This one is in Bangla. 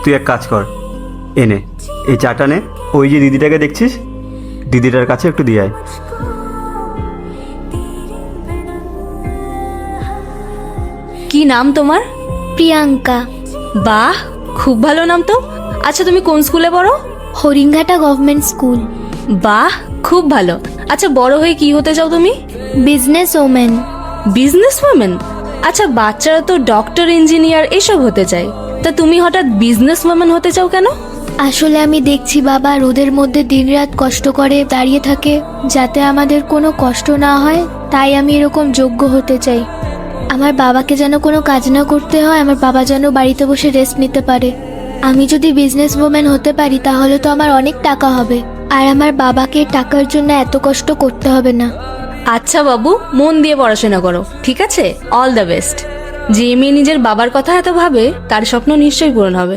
তুই এক কাজ কর, এনে এই চাটা নে, ওই যে দিদিটাকে দেখছিস, দিদিটার কাছে একটু দিয়ে আয়। কি নাম তোমার? প্রিয়াঙ্কা। বাহ, খুব ভালো নাম তো। আচ্ছা, তুমি কোন স্কুলে পড়ো? Haringhata government school. বাহ, খুব ভালো। আচ্ছা, বড় হয়ে কি হতে চাও তুমি? Business women. Business women? আচ্ছা, বাচ্চারা তো ডক্টর, ইঞ্জিনিয়ার এসব হতে চায়, তা তুমি হঠাৎ বিজনেস ওয়ামেন হতে চাও কেন? আসলে আমি দেখছি বাবা রোদের মধ্যে দিনরাত কষ্ট করে দাঁড়িয়ে থাকে, যাতে আমাদের কোনো কষ্ট না হয়, তাই আমি এরকম যোগ্য হতে চাই। আমার বাবাকে যেন কোনো কাজ না করতে হয়, আমার বাবা যেন বাড়িতে বসে রেস্ট নিতে পারে। আমি যদি বিজনেস ওম্যান হতে পারি তাহলে তো আমার অনেক টাকা হবে, আর আমার বাবাকে টাকার জন্য এত কষ্ট করতে হবে না। আচ্ছা বাবু, মন দিয়ে পড়াশোনা করো, ঠিক আছে? All the best. যে মেয়ে নিজের বাবার কথা এত ভাবে, তার স্বপ্ন নিশ্চয়ই পূরণ হবে।